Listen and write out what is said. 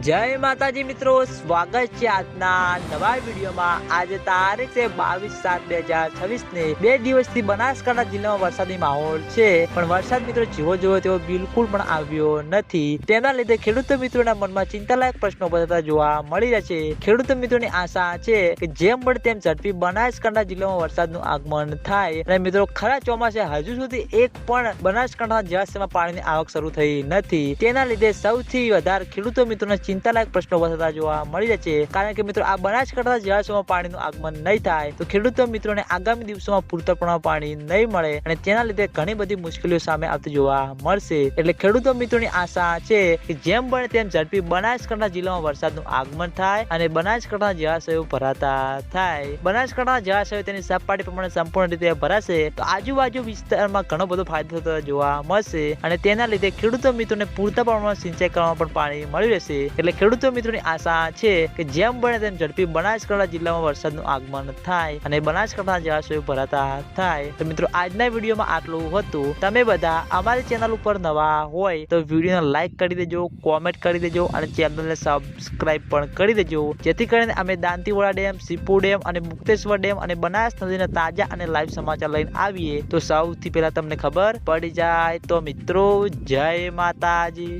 જય માતાજી મિત્રો, સ્વાગત છે આજના નવા વિડીયોમાં। આજે તારીખ છે 22/7/2026 ને 2 દિવસથી બનાસકાંઠા જિલ્લામાં વરસાદી માહોલ છે, પણ વરસાદ મિત્રો જેવો જોયો તેવો બિલકુલ પણ આવ્યો નથી। તેના લીધે ખેડૂતો મિત્રોના મનમાં ચિંતાલાયક પ્રશ્નો વધતા જોવા મળી રહ્યા છે। ખેડૂતો મિત્રોની આશા છે કે જેમ બને તેમ ઝડપી બનાસકાંઠા જિલ્લામાં વરસાદનું આગમન થાય। અને મિત્રો ખરા ચોમાસે હજુ સુધી એક પણ બનાસકાંઠા જળાશયમાં પાણીની આવક શરૂ થઈ નથી। તેના લીધે સૌથી વધારે ખેડૂતો મિત્રોને ચિંતાલાયક પ્રશ્નો વધતા જોવા મળી રહ્યા છે, કારણ કે મિત્રો આ બનાસકાંઠા જળાશયમાં પાણીનું આગમન નહીં થાય તો ખેડૂતો મિત્રોને આગામી દિવસોમાં પૂરતા પ્રમાણમાં પાણી નહીં મળે અને તેના લીધે ઘણી બધી મુશ્કેલીઓ સામે આવતી જોવા મળશે। એટલે ખેડૂતો મિત્રોની આશા છે કે જેમ બને તેમ ઝડપી બનાસકાંઠા જિલ્લામાં વરસાદનું આગમન થાય અને બનાસકાંઠા જળાશયો ભરાતા થાય। બનાસકાંઠા જળાશયો તેની સપાટી પ્રમાણે સંપૂર્ણ રીતે ભરાશે તો આજુબાજુ વિસ્તારમાં ઘણો બધો ફાયદો થતો જોવા મળશે અને તેના લીધે ખેડૂતો મિત્રોને પૂરતા પ્રમાણમાં સિંચાઈ કરવામાં પણ પાણી મળી રહેશે। એટલે ખેડૂતો મિત્રોની આશા છે કે જેમ બને તેમ ઝડપી બનાસકાંઠા જિલ્લામાં વરસાદનું આગમન થાય અને બનાસકાંઠા જળાશયો ભરાતા થાય। તો મિત્રો આજના વિડીયોમાં આટલું હતું। તમે બધા અમારી ચેનલ ઉપર નવા હોય તો વિડીયોને લાઈક કરી દેજો, કોમેન્ટ કરી દેજો અને ચેનલને સબસ્ક્રાઇબ પણ કરી દેજો, જેથી કરીને અમે દાંતીવાડા ડેમ, શિવપુર ડેમ અને મુક્તેશ્વર ડેમ અને બનાસ નદીના તાજા અને લાઈવ સમાચાર લઈને આવીએ તો સૌથી પહેલા તમને ખબર પડી જાય। તો મિત્રો જય માતાજી।